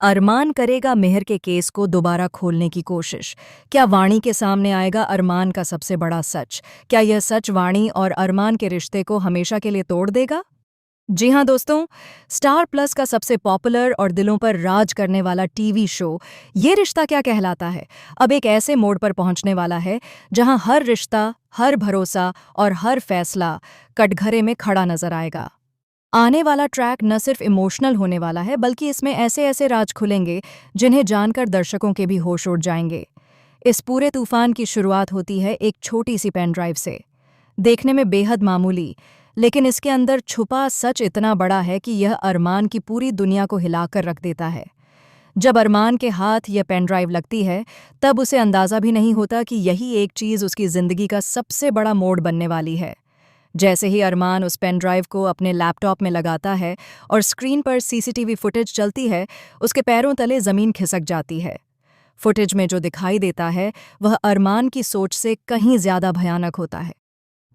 अरमान करेगा मेहर के केस को दोबारा खोलने की कोशिश। क्या वाणी के सामने आएगा अरमान का सबसे बड़ा सच? क्या यह सच वाणी और अरमान के रिश्ते को हमेशा के लिए तोड़ देगा? जी हाँ दोस्तों, स्टार प्लस का सबसे पॉपुलर और दिलों पर राज करने वाला टीवी शो ये रिश्ता क्या कहलाता है अब एक ऐसे मोड़ पर पहुंचने वाला है जहां हर रिश्ता, हर भरोसा और हर फैसला कटघरे में खड़ा नजर आएगा। आने वाला ट्रैक न सिर्फ इमोशनल होने वाला है बल्कि इसमें ऐसे ऐसे राज खुलेंगे जिन्हें जानकर दर्शकों के भी होश उड़ जाएंगे। इस पूरे तूफान की शुरुआत होती है एक छोटी सी पेन ड्राइव से, देखने में बेहद मामूली, लेकिन इसके अंदर छुपा सच इतना बड़ा है कि यह अरमान की पूरी दुनिया को हिलाकर रख देता है। जब अरमान के हाथ यह पेन ड्राइव लगती है तब उसे अंदाज़ा भी नहीं होता कि यही एक चीज़ उसकी ज़िंदगी का सबसे बड़ा मोड़ बनने वाली है। जैसे ही अरमान उस पेन ड्राइव को अपने लैपटॉप में लगाता है और स्क्रीन पर सीसीटीवी फुटेज चलती है, उसके पैरों तले ज़मीन खिसक जाती है। फुटेज में जो दिखाई देता है वह अरमान की सोच से कहीं ज़्यादा भयानक होता है।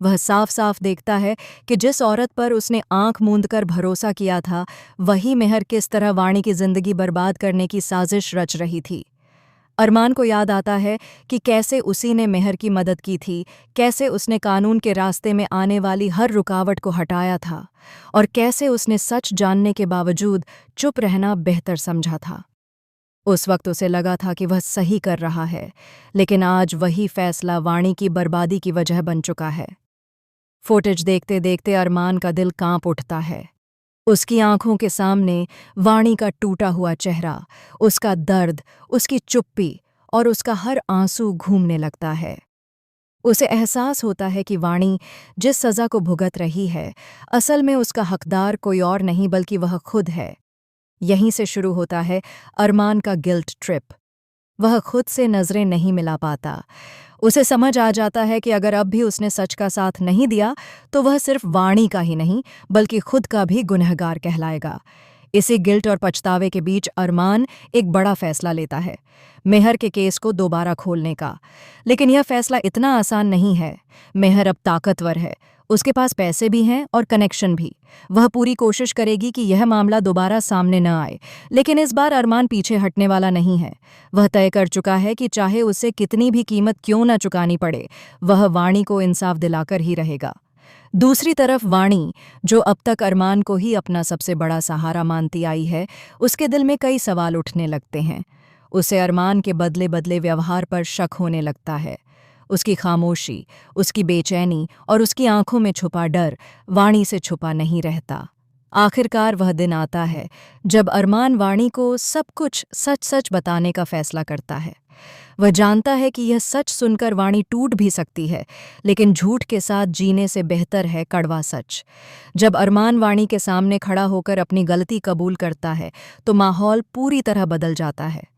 वह साफ साफ देखता है कि जिस औरत पर उसने आंख मूंद कर भरोसा किया था, वही मेहर किस तरह वाणी की जिंदगी बर्बाद करने की साजिश रच रही थी। अरमान को याद आता है कि कैसे उसी ने मेहर की मदद की थी, कैसे उसने कानून के रास्ते में आने वाली हर रुकावट को हटाया था और कैसे उसने सच जानने के बावजूद चुप रहना बेहतर समझा था। उस वक्त उसे लगा था कि वह सही कर रहा है, लेकिन आज वही फैसला वाणी की बर्बादी की वजह बन चुका है। फुटेज देखते देखते अरमान का दिल कांप उठता है। उसकी आंखों के सामने वाणी का टूटा हुआ चेहरा, उसका दर्द, उसकी चुप्पी और उसका हर आंसू घूमने लगता है। उसे एहसास होता है कि वाणी जिस सज़ा को भुगत रही है, असल में उसका हकदार कोई और नहीं बल्कि वह खुद है। यहीं से शुरू होता है अरमान का गिल्ट ट्रिप। वह खुद से नज़रें नहीं मिला पाता। उसे समझ आ जाता है कि अगर अब भी उसने सच का साथ नहीं दिया तो वह सिर्फ वाणी का ही नहीं बल्कि खुद का भी गुनहगार कहलाएगा। इसी गिल्ट और पछतावे के बीच अरमान एक बड़ा फैसला लेता है, मेहर के केस को दोबारा खोलने का। लेकिन यह फैसला इतना आसान नहीं है। मेहर अब ताकतवर है, उसके पास पैसे भी हैं और कनेक्शन भी। वह पूरी कोशिश करेगी कि यह मामला दोबारा सामने न आए, लेकिन इस बार अरमान पीछे हटने वाला नहीं है। वह तय कर चुका है कि चाहे उसे कितनी भी कीमत क्यों न चुकानी पड़े, वह वाणी को इंसाफ दिलाकर ही रहेगा। दूसरी तरफ वाणी, जो अब तक अरमान को ही अपना सबसे बड़ा सहारा मानती आई है, उसके दिल में कई सवाल उठने लगते हैं। उसे अरमान के बदले बदले व्यवहार पर शक होने लगता है। उसकी खामोशी, उसकी बेचैनी और उसकी आंखों में छुपा डर वाणी से छुपा नहीं रहता। आखिरकार वह दिन आता है जब अरमान वाणी को सब कुछ सच सच बताने का फैसला करता है। वह जानता है कि यह सच सुनकर वाणी टूट भी सकती है, लेकिन झूठ के साथ जीने से बेहतर है कड़वा सच। जब अरमान वाणी के सामने खड़ा होकर अपनी गलती कबूल करता है तो माहौल पूरी तरह बदल जाता है।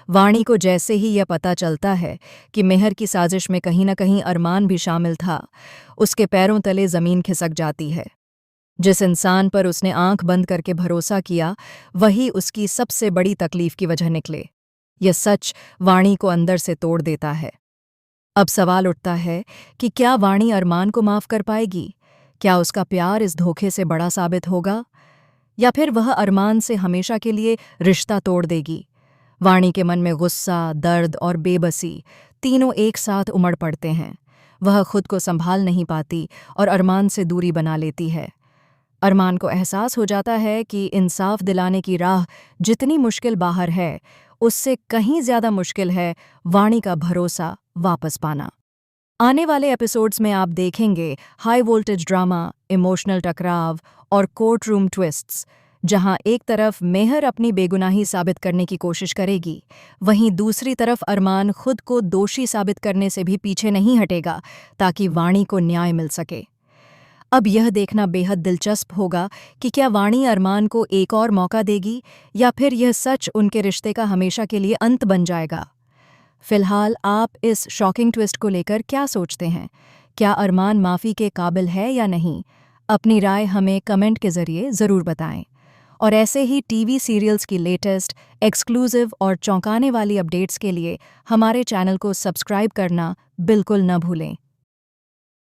वाणी को जैसे ही यह पता चलता है कि मेहर की साजिश में कहीं न कहीं अरमान भी शामिल था, उसके पैरों तले ज़मीन खिसक जाती है। जिस इंसान पर उसने आंख बंद करके भरोसा किया, वही उसकी सबसे बड़ी तकलीफ की वजह निकले। यह सच वाणी को अंदर से तोड़ देता है। अब सवाल उठता है कि क्या वाणी अरमान को माफ़ कर पाएगी? क्या उसका प्यार इस धोखे से बड़ा साबित होगा? या फिर वह अरमान से हमेशा के लिए रिश्ता तोड़ देगी? वाणी के मन में गुस्सा, दर्द और बेबसी तीनों एक साथ उमड़ पड़ते हैं। वह खुद को संभाल नहीं पाती और अरमान से दूरी बना लेती है। अरमान को एहसास हो जाता है कि इंसाफ दिलाने की राह जितनी मुश्किल बाहर है, उससे कहीं ज़्यादा मुश्किल है वाणी का भरोसा वापस पाना। आने वाले एपिसोड्स में आप देखेंगे हाई वोल्टेज ड्रामा, इमोशनल टकराव और कोर्ट रूम ट्विस्ट्स, जहां एक तरफ मेहर अपनी बेगुनाही साबित करने की कोशिश करेगी, वहीं दूसरी तरफ अरमान खुद को दोषी साबित करने से भी पीछे नहीं हटेगा ताकि वाणी को न्याय मिल सके। अब यह देखना बेहद दिलचस्प होगा कि क्या वाणी अरमान को एक और मौका देगी या फिर यह सच उनके रिश्ते का हमेशा के लिए अंत बन जाएगा। फिलहाल आप इस शॉकिंग ट्विस्ट को लेकर क्या सोचते हैं? क्या अरमान माफ़ी के काबिल है या नहीं? अपनी राय हमें कमेंट के ज़रिए ज़रूर बताएं। और ऐसे ही टीवी सीरियल्स की लेटेस्ट, एक्सक्लूसिव और चौंकाने वाली अपडेट्स के लिए हमारे चैनल को सब्सक्राइब करना बिल्कुल न भूलें।